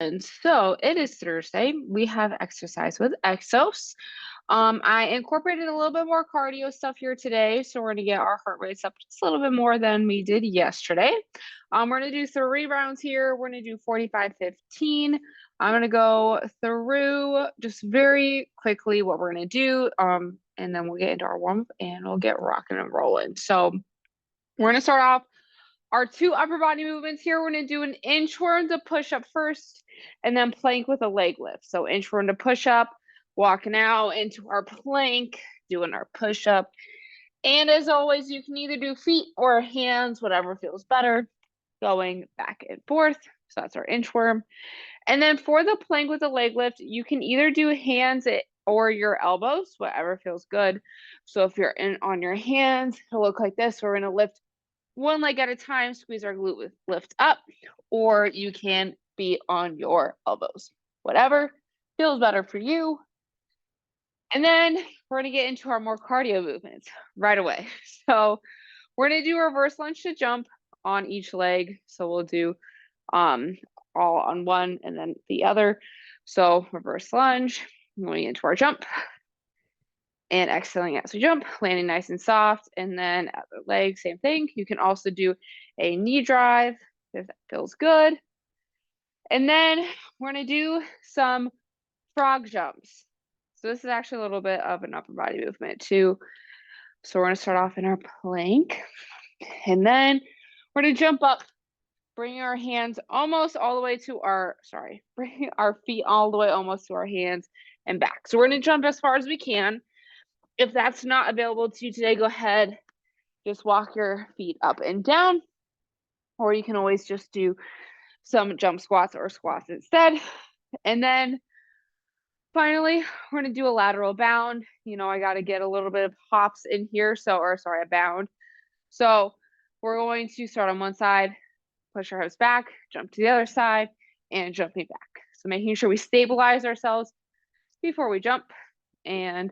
And so it is Thursday. We have exercise with Exos. I incorporated a little bit more cardio stuff here today, so we're gonna get our heart rates up just a little bit more than we did yesterday. We're gonna do 3 rounds here. We're gonna do 45, 15. I'm gonna go through just very quickly what we're gonna do, and then we'll get into our warm-up and we'll get rocking and rolling. So we're gonna start off our 2 upper body movements here. We're gonna do an inchworm to push up first, and then plank with a leg lift. So inchworm to push up, walking out into our plank, doing our push up. And as always, you can either do feet or hands, whatever feels better, going back and forth. So that's our inchworm. And then for the plank with the leg lift, you can either do hands or your elbows, whatever feels good. So if you're in on your hands, it'll look like this. We're gonna lift one leg at a time, squeeze our glute lift up, or you can be on your elbows. Whatever feels better for you. And then we're going to get into our more cardio movements right away. So we're going to do a reverse lunge to jump on each leg. So we'll do all on one and then the other. So reverse lunge, going into our jump and exhaling as we jump, landing nice and soft. And then other leg, same thing. You can also do a knee drive if that feels good. And then we're going to do some frog jumps. So this is actually a little bit of an upper body movement too. So we're going to start off in our plank. And then we're going to jump up, bring our hands almost all the way to our, bring our feet all the way almost to our hands and back. So we're going to jump as far as we can. If that's not available to you today, go ahead, just walk your feet up and down, or you can always just do some jump squats or squats instead. And then finally, we're going to do a lateral bound. You know, I got to get a little bit of hops in here. A bound. So we're going to start on one side, push our hips back, jump to the other side, and jumping back. So making sure we stabilize ourselves before we jump. And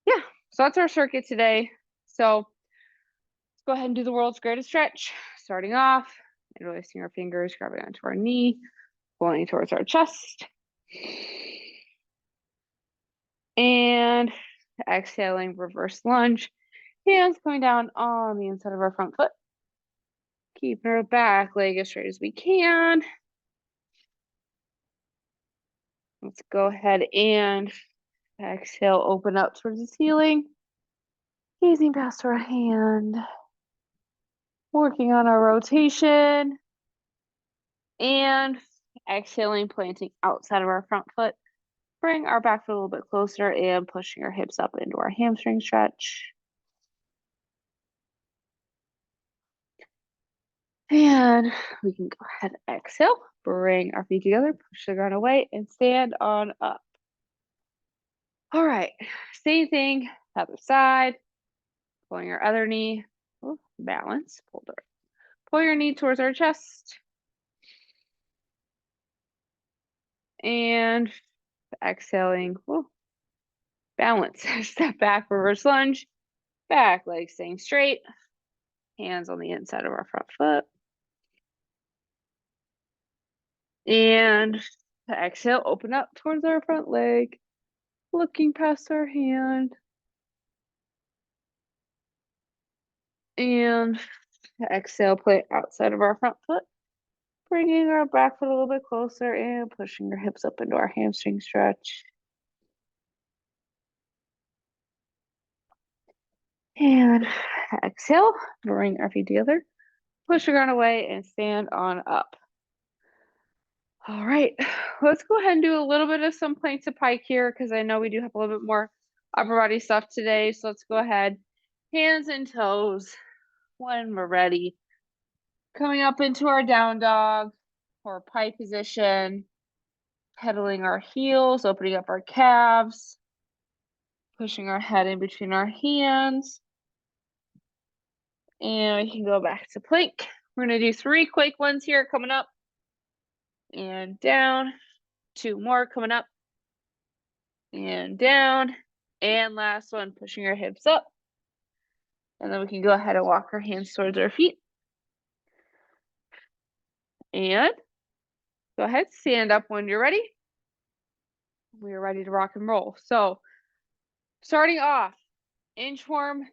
yeah, so that's our circuit today. So let's go ahead and do the world's greatest stretch. Starting off, interlacing our fingers, grabbing onto our knee, pulling towards our chest. And exhaling, reverse lunge. Hands going down on the inside of our front foot. Keeping our back leg as straight as we can. Let's go ahead and exhale, open up towards the ceiling. Gazing past our hand. Working on our rotation. And exhaling, planting outside of our front foot. Bring our back foot a little bit closer and pushing our hips up into our hamstring stretch. And we can go ahead and exhale, bring our feet together, push the ground away, and stand on up. All right, same thing, other side, pulling your other knee, balance, pull your knee towards our chest. And exhaling, balance, step back, reverse lunge, back leg staying straight, hands on the inside of our front foot. And exhale, open up towards our front leg, looking past our hand. And exhale, plant outside of our front foot, bringing our back foot a little bit closer and pushing our hips up into our hamstring stretch. And exhale, bring our feet together, push the ground away and stand on up. All right, let's go ahead and do a little bit of some plank to pike here because I know we do have a little bit more upper body stuff today. So let's go ahead, hands and toes when we're ready. Coming up into our down dog or pike position, pedaling our heels, opening up our calves, pushing our head in between our hands. And we can go back to plank. We're going to do 3 quick ones here coming up. And down. 2 more coming up. And down. And last one, pushing our hips up. And then we can go ahead and walk our hands towards our feet. And Go ahead, stand up when you're ready. We are ready to rock and roll. So starting off, inchworm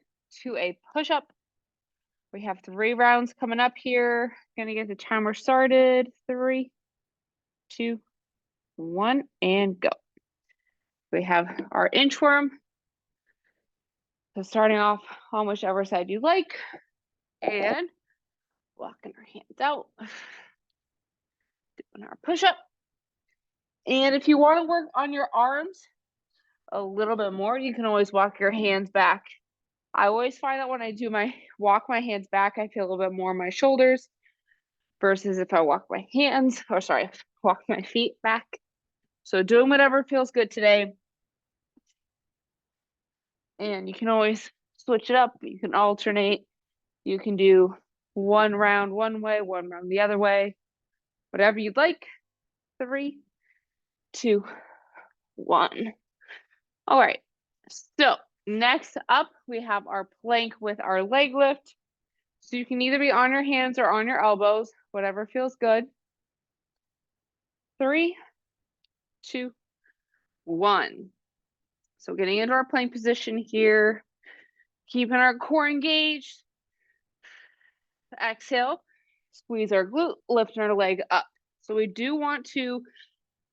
to a push-up. We have 3 rounds coming up here. Gonna get the timer started. 3, 2, 1, and go. We have our inchworm. So starting off on whichever side you like, and walking our hands out, doing our push-up. And if you want to work on your arms a little bit more, you can always walk your hands back. I always find that when I do walk my hands back, I feel a little bit more in my shoulders versus if I walk my feet back. So doing whatever feels good today. And you can always switch it up. You can alternate. You can do 1 round one way, 1 round the other way, whatever you'd like. 3, 2, 1. All right. So next up, we have our plank with our leg lift. So you can either be on your hands or on your elbows, whatever feels good. 3, 2, 1. So getting into our plank position here, keeping our core engaged. Exhale, squeeze our glute, lifting our leg up. So we do want to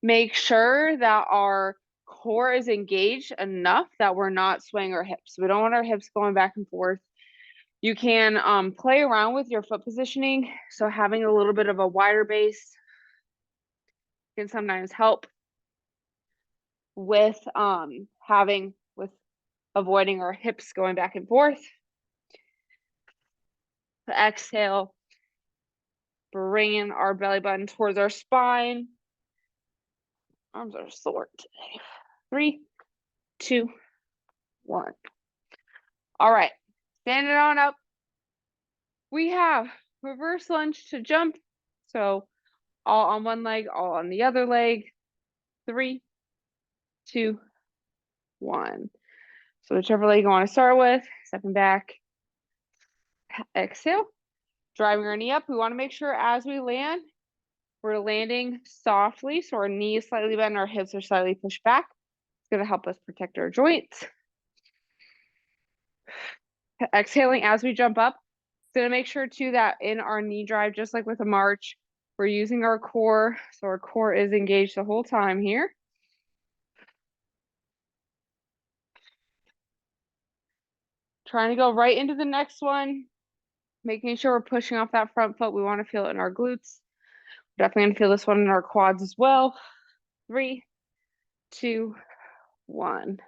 make sure that our core is engaged enough that we're not swaying our hips. We don't want our hips going back and forth. You can play around with your foot positioning. So having a little bit of a wider base can sometimes help with avoiding our hips going back and forth. Exhale, bringing our belly button towards our spine. Arms are sore today. 3, 2, 1. All right, stand it on up. We have reverse lunge to jump. So all on one leg, all on the other leg. 3, 2, 1. So whichever leg you want to start with, stepping back. Exhale, driving our knee up. We want to make sure as we land, we're landing softly. So our knees slightly bent, our hips are slightly pushed back. It's going to help us protect our joints. Exhaling as we jump up. It's going to make sure too that in our knee drive, just like with a march, we're using our core. So our core is engaged the whole time here. Trying to go right into the next one. Making sure we're pushing off that front foot. We want to feel it in our glutes. Definitely going to feel this one in our quads as well. 3, 2, 1.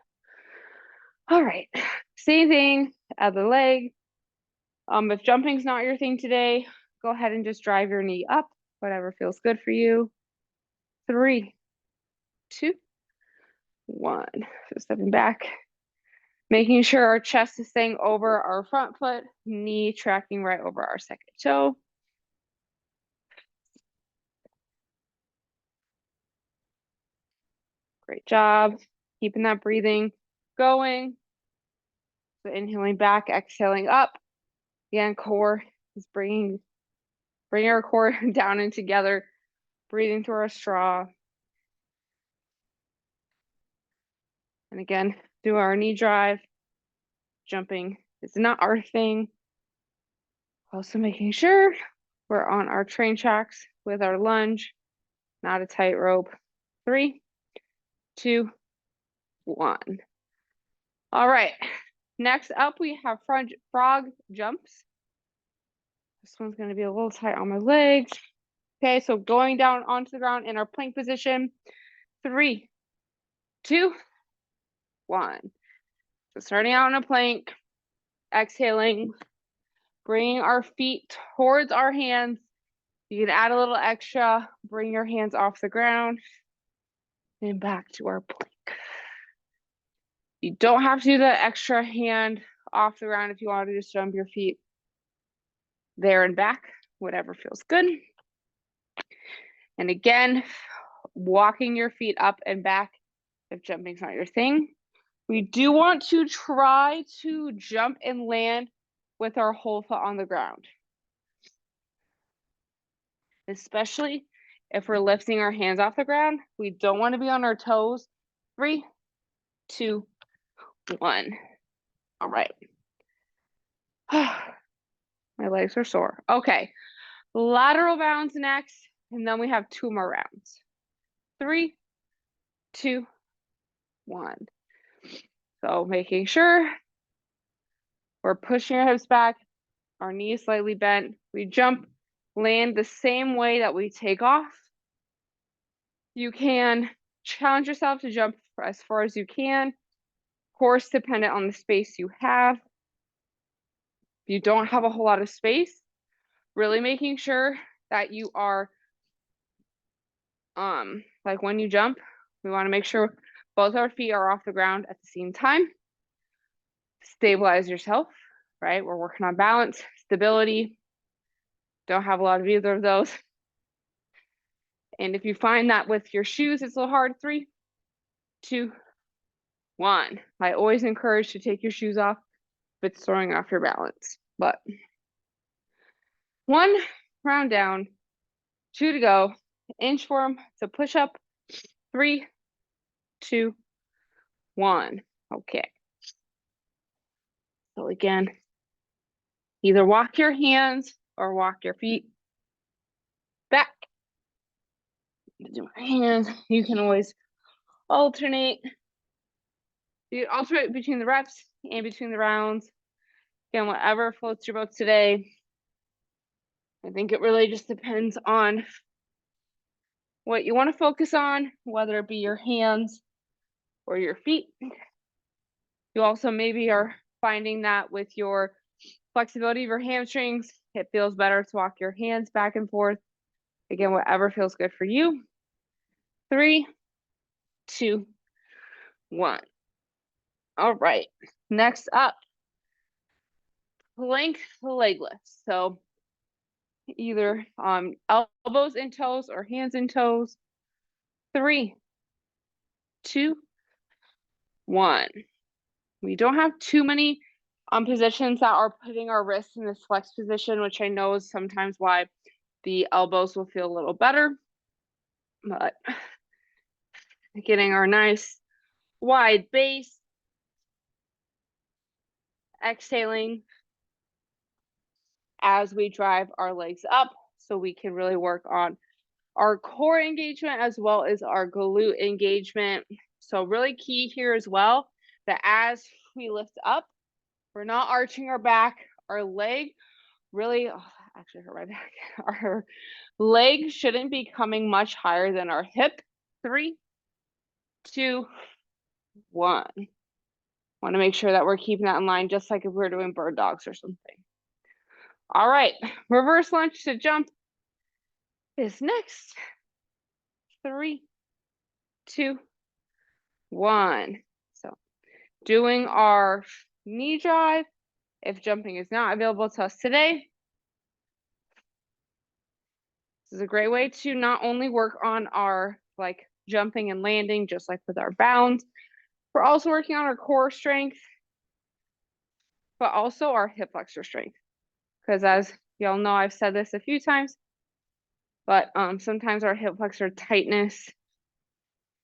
All right. Same thing, other leg. If jumping's not your thing today, go ahead and just drive your knee up, whatever feels good for you. 3, 2, 1. So stepping back, making sure our chest is staying over our front foot, knee tracking right over our second toe. Great job. Keeping that breathing going. So inhaling back, exhaling up. Again, core is bringing our core down and together. Breathing through our straw. And again, do our knee drive. Jumping is not our thing. Also making sure we're on our train tracks with our lunge, not a tightrope. 3, 2, 1. All right. Next up, we have frog jumps. This one's going to be a little tight on my legs. Okay, so going down onto the ground in our plank position. 3, 2, 1. So starting out in a plank, exhaling, bringing our feet towards our hands. You can add a little extra, bring your hands off the ground, and back to our plank. You don't have to do the extra hand off the ground if you want to just jump your feet there and back, whatever feels good. And again, walking your feet up and back if jumping's not your thing. We do want to try to jump and land with our whole foot on the ground. Especially If we're lifting our hands off the ground, we don't want to be on our toes. 3, 2, 1. All right. My legs are sore. Okay. Lateral bounds next, and then we have 2 more rounds. 3, 2, 1. So making sure we're pushing our hips back, our knees slightly bent. We jump, land the same way that we take off. You can challenge yourself to jump as far as you can. Of course, dependent on the space you have. If you don't have a whole lot of space, really making sure that you are, like when you jump, we want to make sure both our feet are off the ground at the same time. Stabilize yourself, right? We're working on balance, stability. Don't have a lot of either of those. And if you find that with your shoes, it's a little hard. 3, 2, 1. I always encourage to take your shoes off if it's throwing off your balance. But 1 round down, 2 to go. Inch form, so push up. 3, 2, 1. Okay. So again, either walk your hands or walk your feet back. Do my hands. You can always alternate. You alternate between the reps and between the rounds. Again, whatever floats your boat today. I think it really just depends on what you want to focus on, whether it be your hands or your feet. You also maybe are finding that with your flexibility of your hamstrings, it feels better to walk your hands back and forth. Again, whatever feels good for you. 3, 2, 1. All right. Next up, plank leg lifts. So either elbows and toes or hands and toes. 3, 2, 1. We don't have too many positions that are putting our wrists in this flex position, which I know is sometimes why the elbows will feel a little better. But getting our nice wide base, exhaling as we drive our legs up so we can really work on our core engagement as well as our glute engagement. So really key here as well that as we lift up, we're not arching our back, our leg really, actually hurt my back. Our leg shouldn't be coming much higher than our hip. 3, 2, 1. Want to make sure that we're keeping that in line, just like if we're doing bird dogs or something. All right, reverse lunge to jump is next. 3, 2, 1. So doing our knee drive, if jumping is not available to us today, this is a great way to not only work on our like jumping and landing, just like with our bounds, we're also working on our core strength, but also our hip flexor strength. Because as y'all know, I've said this a few times, but sometimes our hip flexor tightness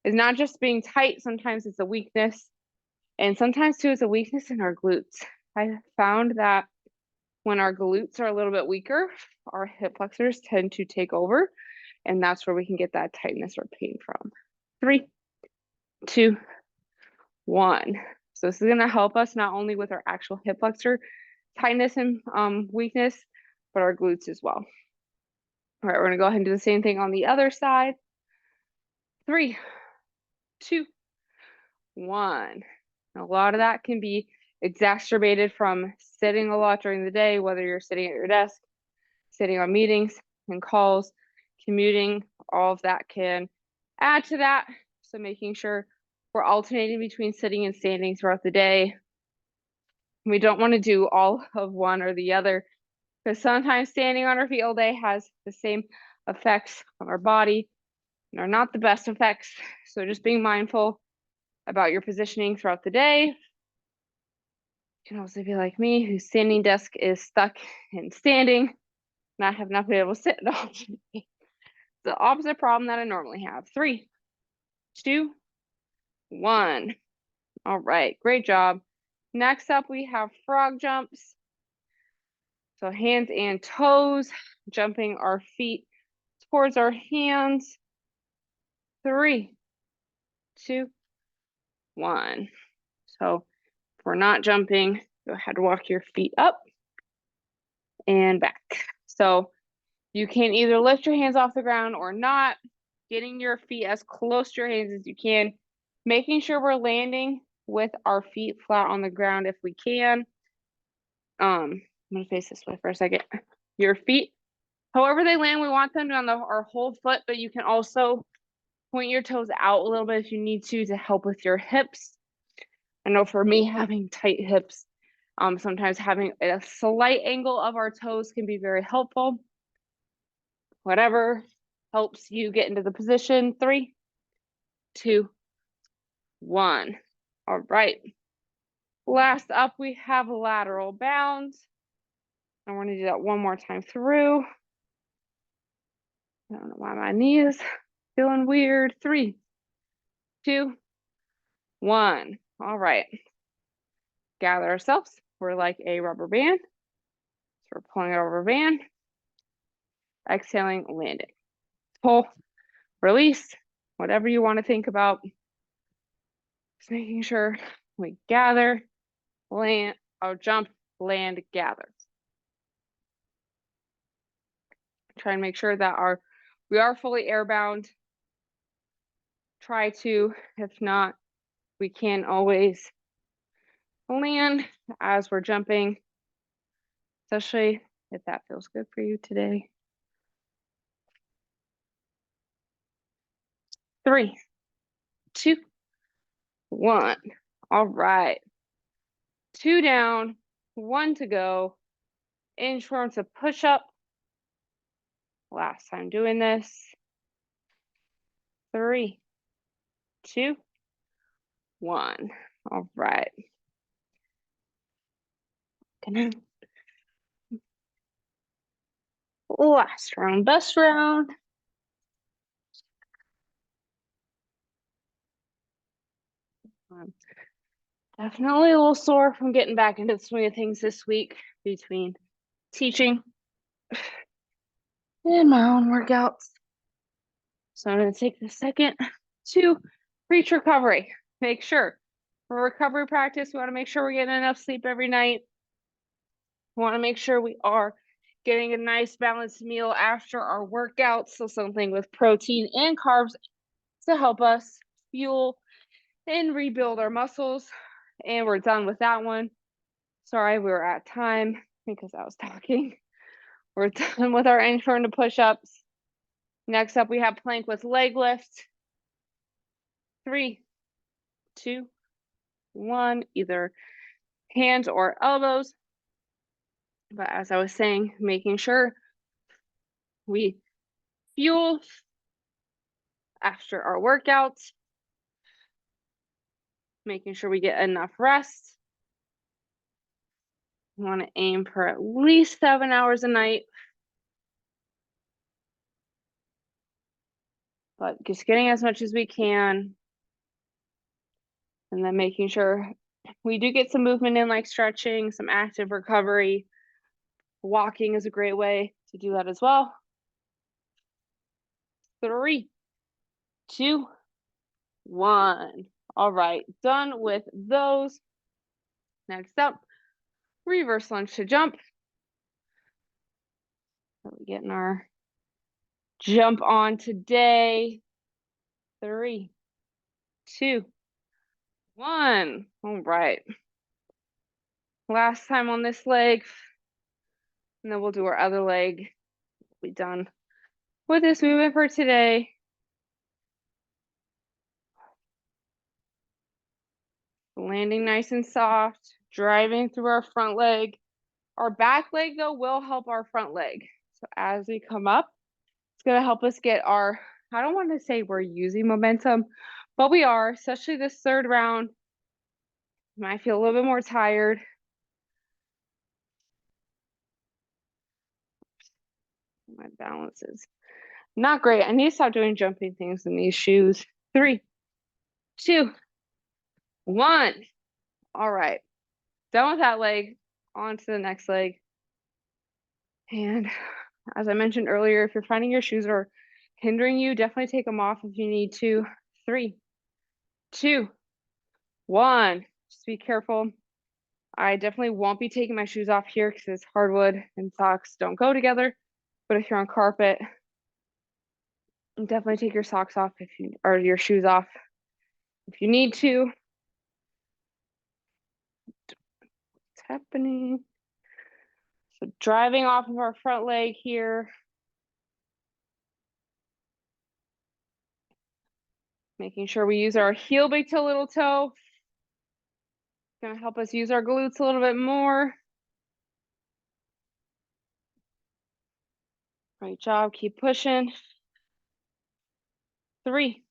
is not just being tight, sometimes it's a weakness. And sometimes too, it's a weakness in our glutes. I found that when our glutes are a little bit weaker, our hip flexors tend to take over. And that's where we can get that tightness or pain from. 3, 2, 1. So this is going to help us not only with our actual hip flexor tightness and weakness, but our glutes as well. All right, we're going to go ahead and do the same thing on the other side. 3, 2, 1. A lot of that can be exacerbated from sitting a lot during the day, whether you're sitting at your desk, sitting on meetings and calls, commuting, all of that can add to that. So making sure we're alternating between sitting and standing throughout the day. We don't want to do all of one or the other because sometimes standing on our feet all day has the same effects on our body and are not the best effects. So just being mindful about your positioning throughout the day. You can also be like me, whose standing desk is stuck in standing, and I have not been able to sit all day. the opposite problem that I normally have. 3, 2, 1. All right, great job. Next up, we have frog jumps. So hands and toes, jumping our feet towards our hands. 3, 2, 1. So if we're not jumping, go ahead and walk your feet up and back. So you can either lift your hands off the ground or not, getting your feet as close to your hands as you can, making sure we're landing with our feet flat on the ground if we can. I'm gonna face this way for a second. Your feet, however they land, we want them on our whole foot, but you can also point your toes out a little bit if you need to help with your hips. I know for me, having tight hips, sometimes having a slight angle of our toes can be very helpful. Whatever helps you get into the position. 3, 2, 1. All right. Last up, we have lateral bounds. I want to do that one more time through. I don't know why my knee is feeling weird. 3, 2, 1. All right. Gather ourselves. We're like a rubber band. So we're pulling our rubber band. Exhaling, landing. Pull, release, whatever you want to think about. Just making sure we gather, land, or jump, land, gather. Try and make sure that we are fully airbound. Try to, if not, we can always land as we're jumping, especially if that feels good for you today. 3, 2, 1. All right. 2 down, 1 to go. Inchworms to push up. Last time doing this. 3, 2, 1. All right. Last round, best round. Definitely a little sore from getting back into the swing of things this week between teaching and my own workouts. So I'm going to take the second to reach recovery. Make sure for recovery practice, we want to make sure we're getting enough sleep every night. We want to make sure we are getting a nice balanced meal after our workouts. So something with protein and carbs to help us fuel and rebuild our muscles. And we're done with that one. Sorry, we were at time because I was talking. We're done with our inchworm to push-ups. Next up, we have plank with leg lift. 3, 2, 1, either hands or elbows. But as I was saying, making sure we fuel after our workouts, making sure we get enough rest. We want to aim for at least 7 hours a night. But just getting as much as we can. And then making sure we do get some movement in, like stretching, some active recovery. Walking is a great way to do that as well. 3, 2, 1. All right, done with those. Next up, reverse lunge to jump. So we're getting our jump on today. 3, 2, 1. All right. Last time on this leg. And then we'll do our other leg. We'll be done with this movement for today. Landing nice and soft, driving through our front leg. Our back leg, though, will help our front leg. So as we come up, it's going to help us get I don't want to say we're using momentum, but we are, especially this third round. You might feel a little bit more tired. My balance is Not great. I need to stop doing jumping things in these shoes. 3, 2, 1. All right. Done with that leg. On to the next leg. And as I mentioned earlier, if you're finding your shoes are hindering you, definitely take them off if you need to. 3, 2, 1. Just be careful. I definitely won't be taking my shoes off here because hardwood and socks don't go together. But if you're on carpet, definitely take your socks off if you or your shoes off if you need to. What's happening? So driving off of our front leg here. Making sure we use our heel big toe little toe. It's gonna help us use our glutes a little bit more. Great job. Keep pushing. 3,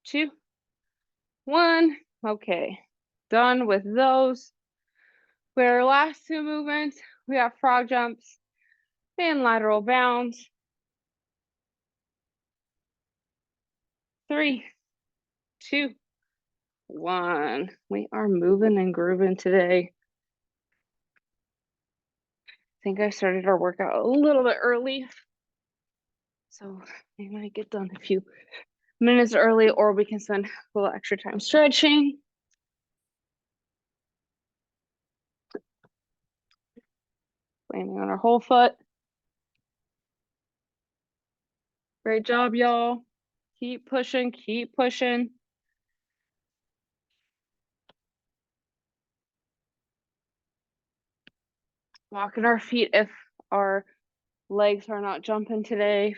2, 1. Okay. Done with those. For our last two movements, we have frog jumps and lateral bounds. 3, 2, 1. We are moving and grooving today. I think I started our workout a little bit early. So we might get done a few minutes early, or we can spend a little extra time stretching. Landing on our whole foot. Great job, y'all. Keep pushing, keep pushing. Walking our feet if our legs are not jumping today.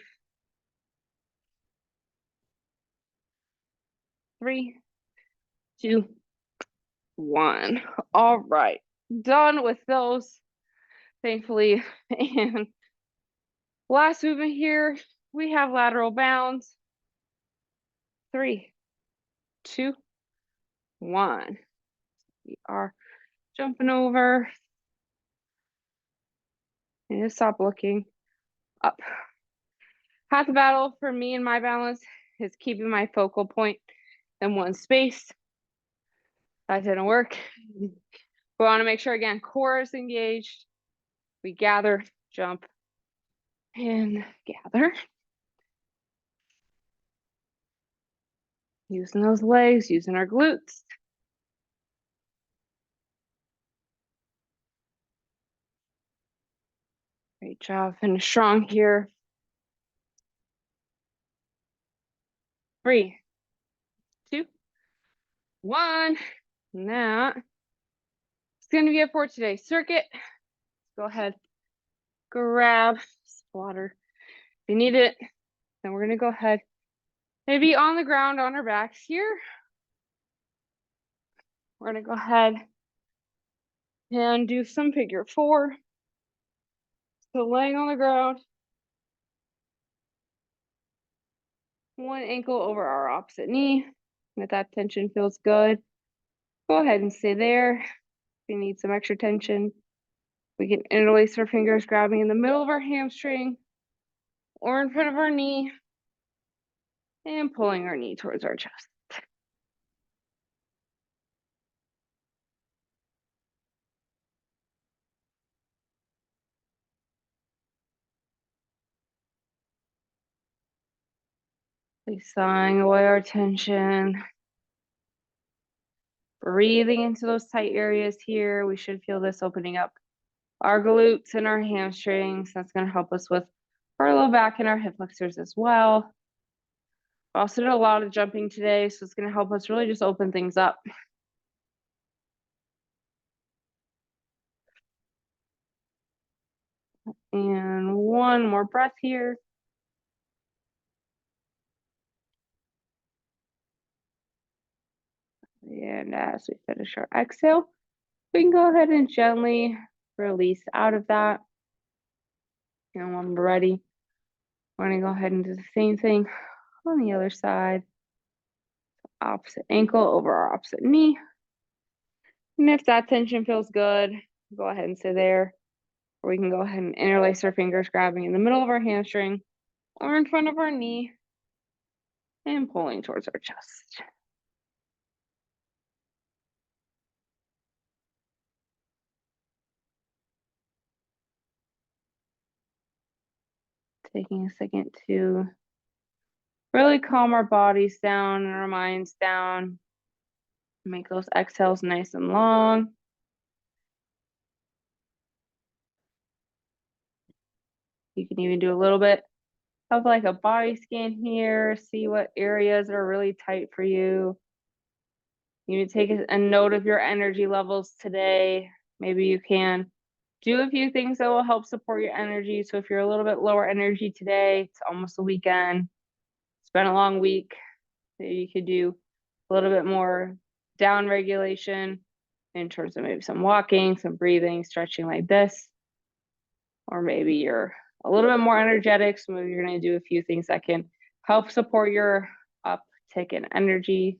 3, 2, 1. All right. Done with those, thankfully. And last movement here, we have lateral bounds. 3, 2, 1. We are jumping over. And stop looking up. Half the battle for me and my balance is keeping my focal point in one space. That didn't work. We want to make sure, again, core is engaged. We gather, jump, and gather. Using those legs, using our glutes. Great job. Finish strong here. 3, 2, 1. And that is going to be it for today's circuit. Go ahead, grab some water if you need it. Then we're going to go ahead, maybe on the ground on our backs here. We're going to go ahead and do some figure 4. So laying on the ground, one ankle over our opposite knee. If that tension feels good, go ahead and stay there. If you need some extra tension, we can interlace our fingers, grabbing in the middle of our hamstring or in front of our knee and pulling our knee towards our chest. Sawing away our tension. Breathing into those tight areas here. We should feel this opening up our glutes and our hamstrings. That's going to help us with our low back and our hip flexors as well. We also did a lot of jumping today, so it's going to help us really just open things up. And one more breath here. And as we finish our exhale, we can go ahead and gently release out of that. And when we're ready, we're going to go ahead and do the same thing on the other side. Opposite ankle over our opposite knee. And if that tension feels good, go ahead and stay there. Or we can go ahead and interlace our fingers, grabbing in the middle of our hamstring or in front of our knee and pulling towards our chest. Taking a second to really calm our bodies down and our minds down. Make those exhales nice and long. You can even do a little bit of like a body scan here, see what areas are really tight for you. You need to take a note of your energy levels today. Maybe you can do a few things that will help support your energy. So if you're a little bit lower energy today, it's almost the weekend, it's been a long week, maybe you could do a little bit more down regulation in terms of maybe some walking, some breathing, stretching like this. Or maybe you're a little bit more energetic, so maybe you're going to do a few things that can help support your uptick in energy.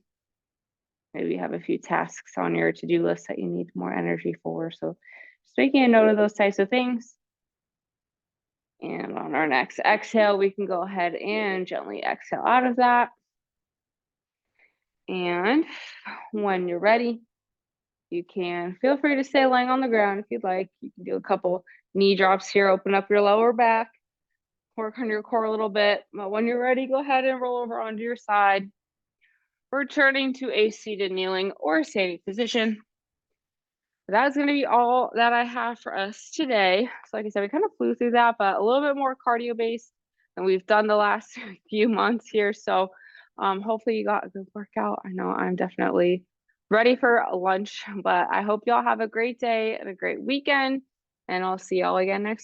Maybe you have a few tasks on your to-do list that you need more energy for. So just making a note of those types of things. And on our next exhale, we can go ahead and gently exhale out of that. And when you're ready, you can feel free to stay lying on the ground if you'd like. You can do a couple knee drops here, open up your lower back, work on your core a little bit. But when you're ready, go ahead and roll over onto your side, returning to a seated, kneeling, or standing position. That's going to be all that I have for us today. So like I said, we kind of flew through that, but a little bit more cardio based than we've done the last few months here. So hopefully you got a good workout. I know I'm definitely ready for lunch, but I hope y'all have a great day and a great weekend. And I'll see y'all again next